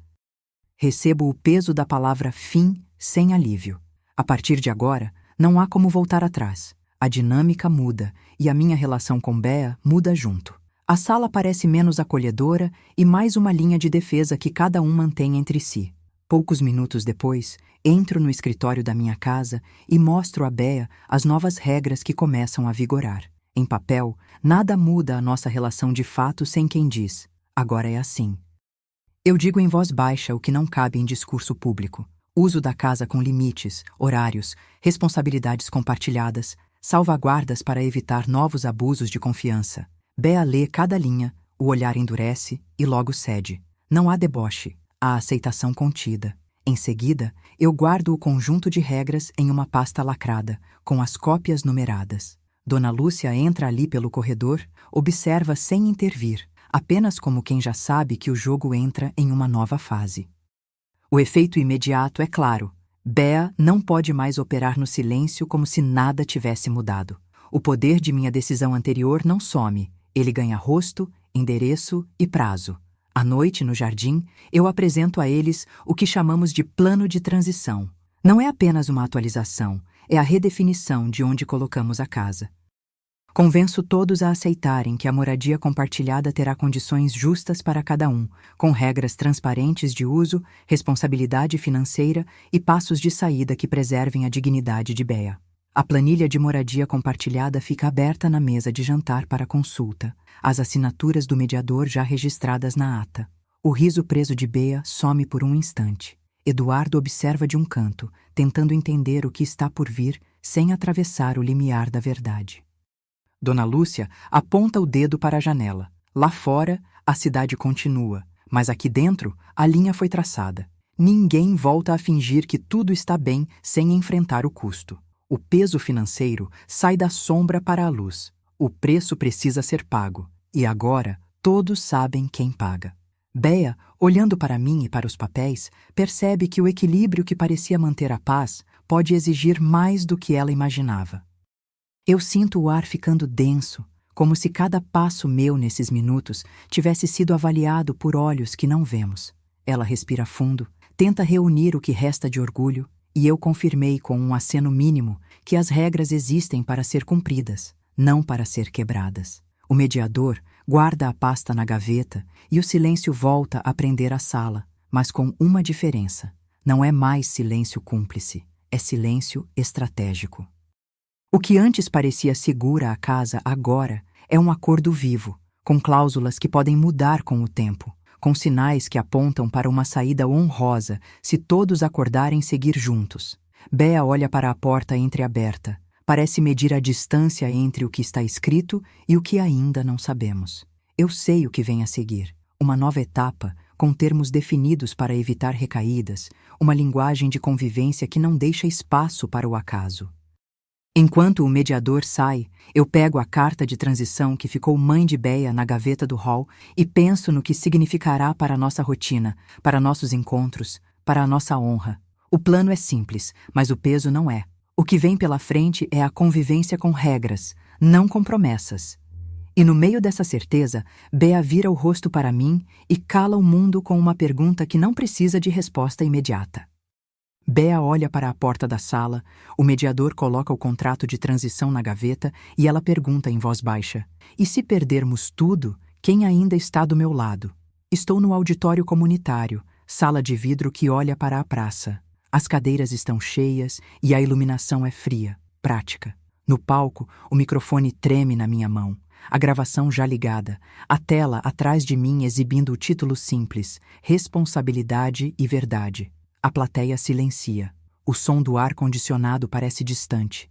Recebo o peso da palavra fim sem alívio. A partir de agora, não há como voltar atrás. A dinâmica muda e a minha relação com Bea muda junto. A sala parece menos acolhedora e mais uma linha de defesa que cada um mantém entre si. Poucos minutos depois, entro no escritório da minha casa e mostro a Bea as novas regras que começam a vigorar. Em papel, nada muda a nossa relação de fato sem quem diz, agora é assim. Eu digo em voz baixa o que não cabe em discurso público. Uso da casa com limites, horários, responsabilidades compartilhadas, salvaguardas para evitar novos abusos de confiança. Bea lê cada linha, o olhar endurece e logo cede. Não há deboche, há aceitação contida. Em seguida, eu guardo o conjunto de regras em uma pasta lacrada, com as cópias numeradas. Dona Lúcia entra ali pelo corredor, observa sem intervir, apenas como quem já sabe que o jogo entra em uma nova fase. O efeito imediato é claro. Bea não pode mais operar no silêncio como se nada tivesse mudado. O poder de minha decisão anterior não some, ele ganha rosto, endereço e prazo. À noite, no jardim, eu apresento a eles o que chamamos de plano de transição. Não é apenas uma atualização, é a redefinição de onde colocamos a casa. Convenço todos a aceitarem que a moradia compartilhada terá condições justas para cada um, com regras transparentes de uso, responsabilidade financeira e passos de saída que preservem a dignidade de Bea. A planilha de moradia compartilhada fica aberta na mesa de jantar para consulta, as assinaturas do mediador já registradas na ata. O riso preso de Bea some por um instante. Eduardo observa de um canto, tentando entender o que está por vir sem atravessar o limiar da verdade. Dona Lúcia aponta o dedo para a janela. Lá fora, a cidade continua, mas aqui dentro, a linha foi traçada. Ninguém volta a fingir que tudo está bem sem enfrentar o custo. O peso financeiro sai da sombra para a luz. O preço precisa ser pago. E agora, todos sabem quem paga. Bea, olhando para mim e para os papéis, percebe que o equilíbrio que parecia manter a paz pode exigir mais do que ela imaginava. Eu sinto o ar ficando denso, como se cada passo meu nesses minutos tivesse sido avaliado por olhos que não vemos. Ela respira fundo, tenta reunir o que resta de orgulho, e eu confirmei com um aceno mínimo que as regras existem para ser cumpridas, não para ser quebradas. O mediador guarda a pasta na gaveta e o silêncio volta a prender a sala, mas com uma diferença. Não é mais silêncio cúmplice, é silêncio estratégico. O que antes parecia segura a casa agora é um acordo vivo, com cláusulas que podem mudar com o tempo, com sinais que apontam para uma saída honrosa se todos acordarem seguir juntos. Bea olha para a porta entreaberta, parece medir a distância entre o que está escrito e o que ainda não sabemos. Eu sei o que vem a seguir, uma nova etapa, com termos definidos para evitar recaídas, uma linguagem de convivência que não deixa espaço para o acaso. Enquanto o mediador sai, eu pego a carta de transição que ficou mãe de Bea na gaveta do hall e penso no que significará para a nossa rotina, para nossos encontros, para a nossa honra. O plano é simples, mas o peso não é. O que vem pela frente é a convivência com regras, não com promessas. E no meio dessa certeza, Bea vira o rosto para mim e cala o mundo com uma pergunta que não precisa de resposta imediata. Bea olha para a porta da sala, o mediador coloca o contrato de transição na gaveta e ela pergunta em voz baixa: e se perdermos tudo, quem ainda está do meu lado? Estou no auditório comunitário, sala de vidro que olha para a praça. As cadeiras estão cheias e a iluminação é fria, prática. No palco, o microfone treme na minha mão, a gravação já ligada, a tela atrás de mim exibindo o título simples: Responsabilidade e Verdade. A plateia silencia. O som do ar-condicionado parece distante.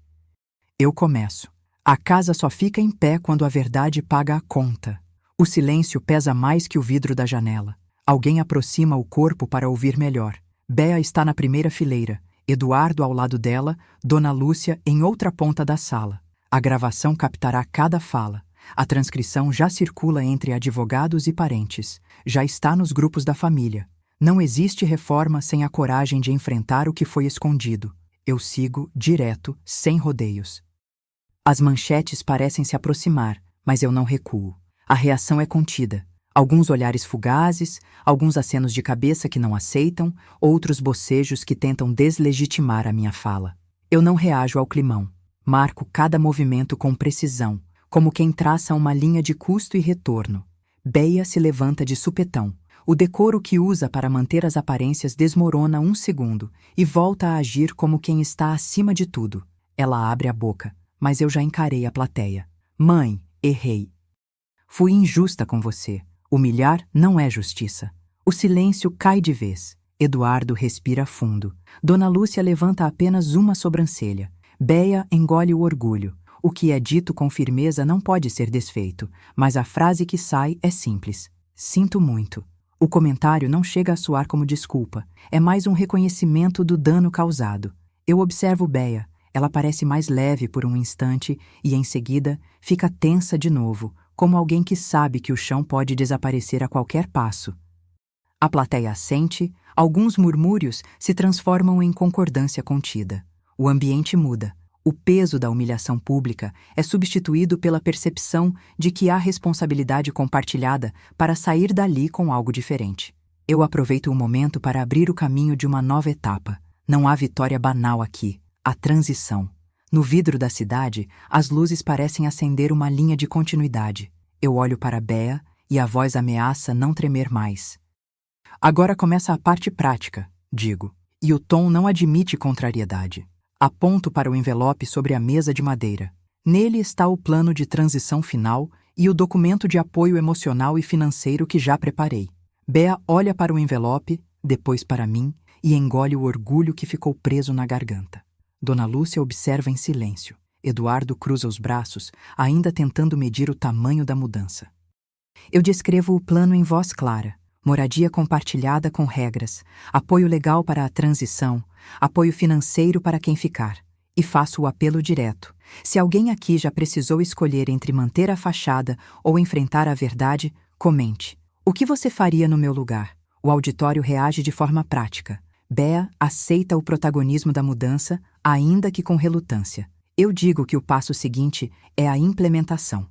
Eu começo. A casa só fica em pé quando a verdade paga a conta. O silêncio pesa mais que o vidro da janela. Alguém aproxima o corpo para ouvir melhor. Bea está na primeira fileira, Eduardo ao lado dela, Dona Lúcia em outra ponta da sala. A gravação captará cada fala. A transcrição já circula entre advogados e parentes. Já está nos grupos da família. Não existe reforma sem a coragem de enfrentar o que foi escondido. Eu sigo, direto, sem rodeios. As manchetes parecem se aproximar, mas eu não recuo. A reação é contida. Alguns olhares fugazes, alguns acenos de cabeça que não aceitam, outros bocejos que tentam deslegitimar a minha fala. Eu não reajo ao climão. Marco cada movimento com precisão, como quem traça uma linha de custo e retorno. Bea se levanta de supetão. O decoro que usa para manter as aparências desmorona um segundo e volta a agir como quem está acima de tudo. Ela abre a boca, mas eu já encarei a plateia. Mãe, errei. Fui injusta com você. Humilhar não é justiça. O silêncio cai de vez. Eduardo respira fundo. Dona Lúcia levanta apenas uma sobrancelha. Bea engole o orgulho. O que é dito com firmeza não pode ser desfeito, mas a frase que sai é simples. Sinto muito. O comentário não chega a soar como desculpa. É mais um reconhecimento do dano causado. Eu observo Bea. Ela parece mais leve por um instante e, em seguida, fica tensa de novo, como alguém que sabe que o chão pode desaparecer a qualquer passo. A plateia assente, alguns murmúrios se transformam em concordância contida. O ambiente muda. O peso da humilhação pública é substituído pela percepção de que há responsabilidade compartilhada para sair dali com algo diferente. Eu aproveito o momento para abrir o caminho de uma nova etapa. Não há vitória banal aqui. Há transição. No vidro da cidade, as luzes parecem acender uma linha de continuidade. Eu olho para Bea e a voz ameaça não tremer mais. Agora começa a parte prática, digo, e o tom não admite contrariedade. Aponto para o envelope sobre a mesa de madeira. Nele está o plano de transição final e o documento de apoio emocional e financeiro que já preparei. Bea olha para o envelope, depois para mim, e engole o orgulho que ficou preso na garganta. Dona Lúcia observa em silêncio. Eduardo cruza os braços, ainda tentando medir o tamanho da mudança. Eu descrevo o plano em voz clara. Moradia compartilhada com regras, apoio legal para a transição, apoio financeiro para quem ficar. E faço o apelo direto. Se alguém aqui já precisou escolher entre manter a fachada ou enfrentar a verdade, comente. O que você faria no meu lugar? O auditório reage de forma prática. Bea aceita o protagonismo da mudança, ainda que com relutância. Eu digo que o passo seguinte é a implementação.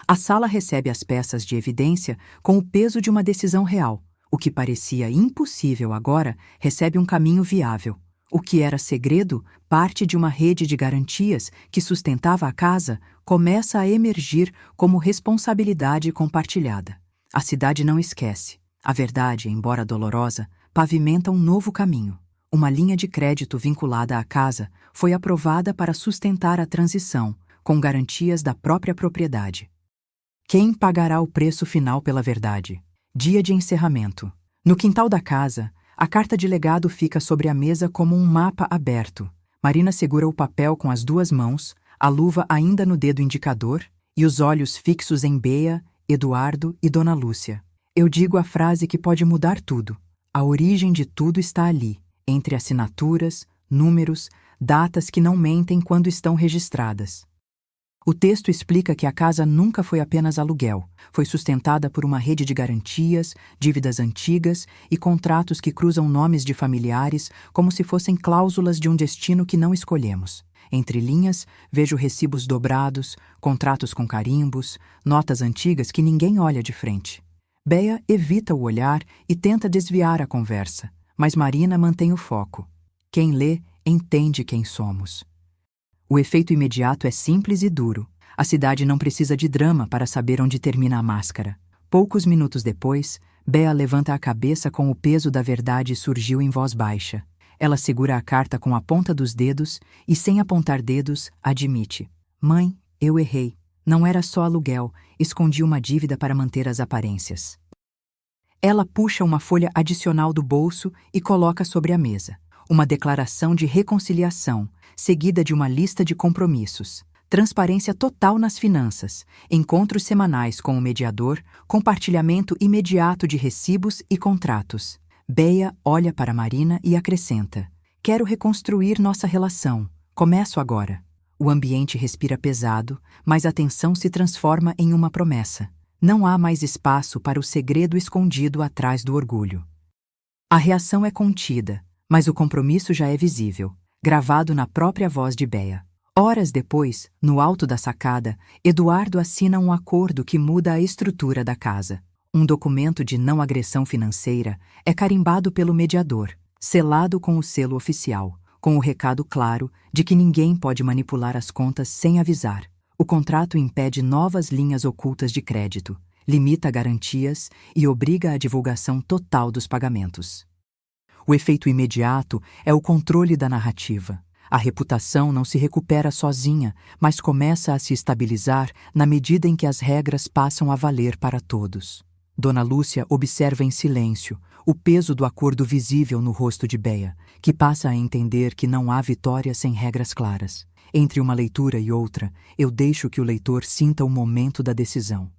A sala recebe as peças de evidência com o peso de uma decisão real. O que parecia impossível agora recebe um caminho viável. O que era segredo, parte de uma rede de garantias que sustentava a casa, começa a emergir como responsabilidade compartilhada. A cidade não esquece. A verdade, embora dolorosa, pavimenta um novo caminho. Uma linha de crédito vinculada à casa foi aprovada para sustentar a transição, com garantias da própria propriedade. Quem pagará o preço final pela verdade? Dia de encerramento. No quintal da casa, a carta de legado fica sobre a mesa como um mapa aberto. Marina segura o papel com as duas mãos, a luva ainda no dedo indicador e os olhos fixos em Bea, Eduardo e Dona Lúcia. Eu digo a frase que pode mudar tudo. A origem de tudo está ali, entre assinaturas, números, datas que não mentem quando estão registradas. O texto explica que a casa nunca foi apenas aluguel, foi sustentada por uma rede de garantias, dívidas antigas e contratos que cruzam nomes de familiares como se fossem cláusulas de um destino que não escolhemos. Entre linhas, vejo recibos dobrados, contratos com carimbos, notas antigas que ninguém olha de frente. Bea evita o olhar e tenta desviar a conversa, mas Marina mantém o foco. Quem lê, entende quem somos. O efeito imediato é simples e duro. A cidade não precisa de drama para saber onde termina a máscara. Poucos minutos depois, Bea levanta a cabeça com o peso da verdade e surgiu em voz baixa. Ela segura a carta com a ponta dos dedos e, sem apontar dedos, admite. Mãe, eu errei. Não era só aluguel, escondi uma dívida para manter as aparências. Ela puxa uma folha adicional do bolso e coloca sobre a mesa. Uma declaração de reconciliação, seguida de uma lista de compromissos. Transparência total nas finanças, encontros semanais com o mediador, compartilhamento imediato de recibos e contratos. Bea olha para Marina e acrescenta. Quero reconstruir nossa relação. Começo agora. O ambiente respira pesado, mas a tensão se transforma em uma promessa. Não há mais espaço para o segredo escondido atrás do orgulho. A reação é contida, mas o compromisso já é visível, gravado na própria voz de Bea. Horas depois, no alto da sacada, Eduardo assina um acordo que muda a estrutura da casa. Um documento de não agressão financeira é carimbado pelo mediador, selado com o selo oficial, com o recado claro de que ninguém pode manipular as contas sem avisar. O contrato impede novas linhas ocultas de crédito, limita garantias e obriga a divulgação total dos pagamentos. O efeito imediato é o controle da narrativa. A reputação não se recupera sozinha, mas começa a se estabilizar na medida em que as regras passam a valer para todos. Dona Lúcia observa em silêncio, o peso do acordo visível no rosto de Bea, que passa a entender que não há vitória sem regras claras. Entre uma leitura e outra, eu deixo que o leitor sinta o momento da decisão.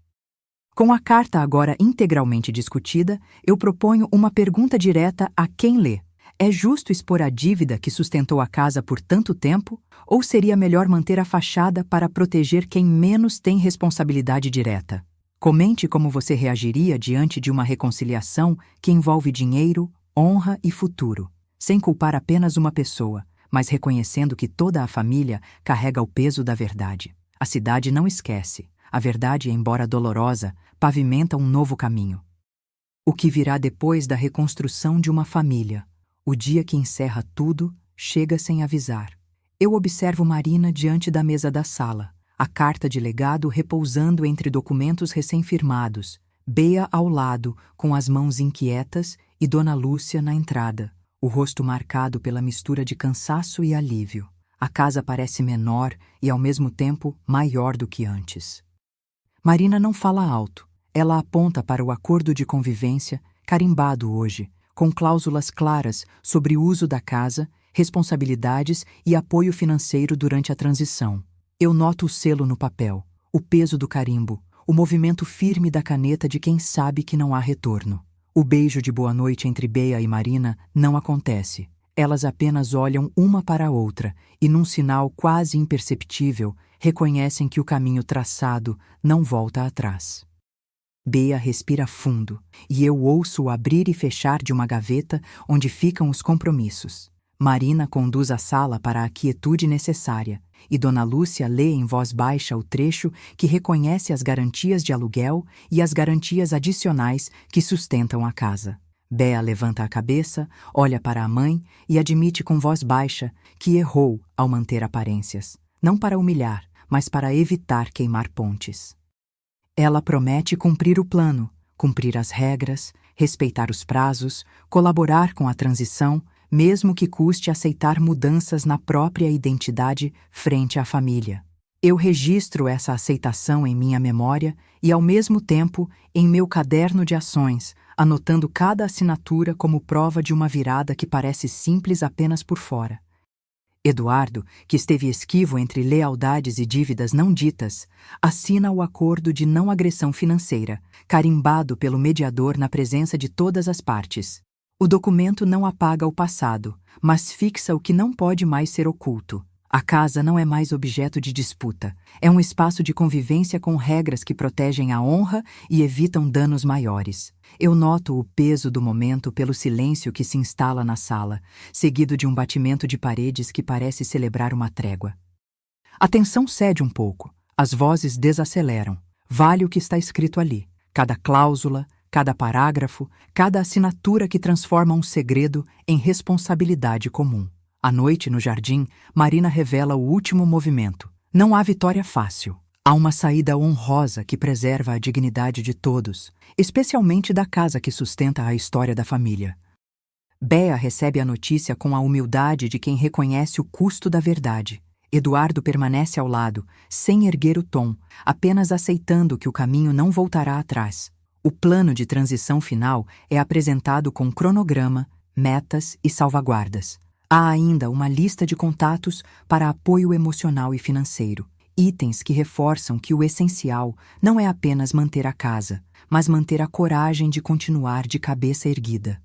Com a carta agora integralmente discutida, eu proponho uma pergunta direta a quem lê. É justo expor a dívida que sustentou a casa por tanto tempo? Ou seria melhor manter a fachada para proteger quem menos tem responsabilidade direta? Comente como você reagiria diante de uma reconciliação que envolve dinheiro, honra e futuro, sem culpar apenas uma pessoa, mas reconhecendo que toda a família carrega o peso da verdade. A cidade não esquece. A verdade, embora dolorosa, pavimenta um novo caminho. O que virá depois da reconstrução de uma família? O dia que encerra tudo, chega sem avisar. Eu observo Marina diante da mesa da sala, a carta de legado repousando entre documentos recém-firmados, Bea ao lado, com as mãos inquietas, e Dona Lúcia na entrada, o rosto marcado pela mistura de cansaço e alívio. A casa parece menor e, ao mesmo tempo, maior do que antes. Marina não fala alto. Ela aponta para o acordo de convivência, carimbado hoje, com cláusulas claras sobre o uso da casa, responsabilidades e apoio financeiro durante a transição. Eu noto o selo no papel, o peso do carimbo, o movimento firme da caneta de quem sabe que não há retorno. O beijo de boa noite entre Bea e Marina não acontece. Elas apenas olham uma para a outra e, num sinal quase imperceptível, reconhecem que o caminho traçado não volta atrás. Bea respira fundo e eu ouço o abrir e fechar de uma gaveta onde ficam os compromissos. Marina conduz a sala para a quietude necessária e Dona Lúcia lê em voz baixa o trecho que reconhece as garantias de aluguel e as garantias adicionais que sustentam a casa. Bea levanta a cabeça, olha para a mãe e admite com voz baixa que errou ao manter aparências, não para humilhar, mas para evitar queimar pontes. Ela promete cumprir o plano, cumprir as regras, respeitar os prazos, colaborar com a transição, mesmo que custe aceitar mudanças na própria identidade frente à família. Eu registro essa aceitação em minha memória e, ao mesmo tempo, em meu caderno de ações, anotando cada assinatura como prova de uma virada que parece simples apenas por fora. Eduardo, que esteve esquivo entre lealdades e dívidas não ditas, assina o acordo de não agressão financeira, carimbado pelo mediador na presença de todas as partes. O documento não apaga o passado, mas fixa o que não pode mais ser oculto. A casa não é mais objeto de disputa, é um espaço de convivência com regras que protegem a honra e evitam danos maiores. Eu noto o peso do momento pelo silêncio que se instala na sala, seguido de um batimento de paredes que parece celebrar uma trégua. A tensão cede um pouco, as vozes desaceleram. Vale o que está escrito ali, cada cláusula, cada parágrafo, cada assinatura que transforma um segredo em responsabilidade comum. À noite, no jardim, Marina revela o último movimento. Não há vitória fácil. Há uma saída honrosa que preserva a dignidade de todos, especialmente da casa que sustenta a história da família. Bea recebe a notícia com a humildade de quem reconhece o custo da verdade. Eduardo permanece ao lado, sem erguer o tom, apenas aceitando que o caminho não voltará atrás. O plano de transição final é apresentado com cronograma, metas e salvaguardas. Há ainda uma lista de contatos para apoio emocional e financeiro, itens que reforçam que o essencial não é apenas manter a casa, mas manter a coragem de continuar de cabeça erguida.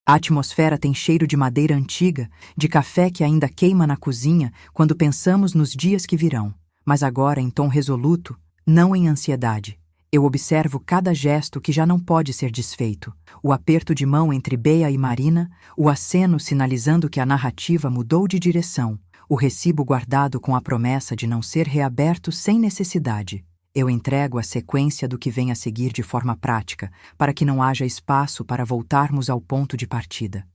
A atmosfera tem cheiro de madeira antiga, de café que ainda queima na cozinha quando pensamos nos dias que virão, mas agora em tom resoluto, não em ansiedade. Eu observo cada gesto que já não pode ser desfeito. O aperto de mão entre Bea e Marina, o aceno sinalizando que a narrativa mudou de direção, o recibo guardado com a promessa de não ser reaberto sem necessidade. Eu entrego a sequência do que vem a seguir de forma prática, para que não haja espaço para voltarmos ao ponto de partida.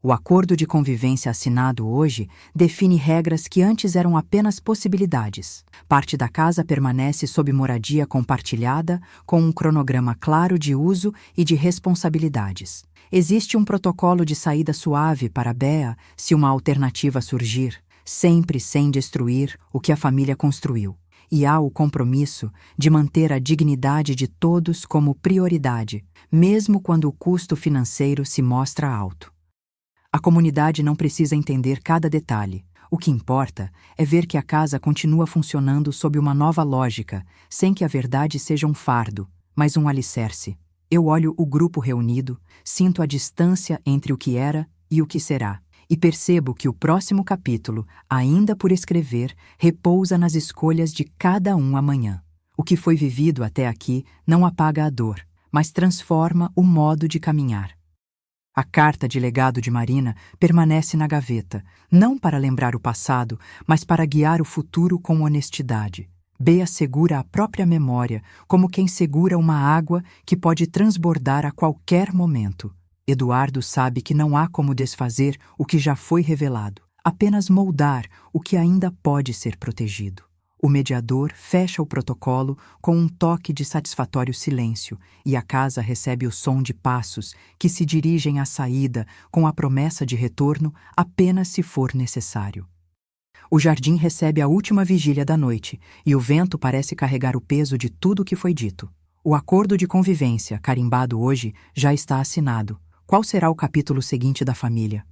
O acordo de convivência assinado hoje define regras que antes eram apenas possibilidades. Parte da casa permanece sob moradia compartilhada, com um cronograma claro de uso e de responsabilidades. Existe um protocolo de saída suave para Bea se uma alternativa surgir, sempre sem destruir o que a família construiu. E há o compromisso de manter a dignidade de todos como prioridade, mesmo quando o custo financeiro se mostra alto. A comunidade não precisa entender cada detalhe. O que importa é ver que a casa continua funcionando sob uma nova lógica, sem que a verdade seja um fardo, mas um alicerce. Eu olho o grupo reunido, sinto a distância entre o que era e o que será, e percebo que o próximo capítulo, ainda por escrever, repousa nas escolhas de cada um amanhã. O que foi vivido até aqui não apaga a dor, mas transforma o modo de caminhar. A carta de legado de Marina permanece na gaveta, não para lembrar o passado, mas para guiar o futuro com honestidade. Bea segura a própria memória, como quem segura uma água que pode transbordar a qualquer momento. Eduardo sabe que não há como desfazer o que já foi revelado, apenas moldar o que ainda pode ser protegido. O mediador fecha o protocolo com um toque de satisfatório silêncio e a casa recebe o som de passos que se dirigem à saída com a promessa de retorno apenas se for necessário. O jardim recebe a última vigília da noite e o vento parece carregar o peso de tudo o que foi dito. O acordo de convivência, carimbado hoje, já está assinado. Qual será o capítulo seguinte da família?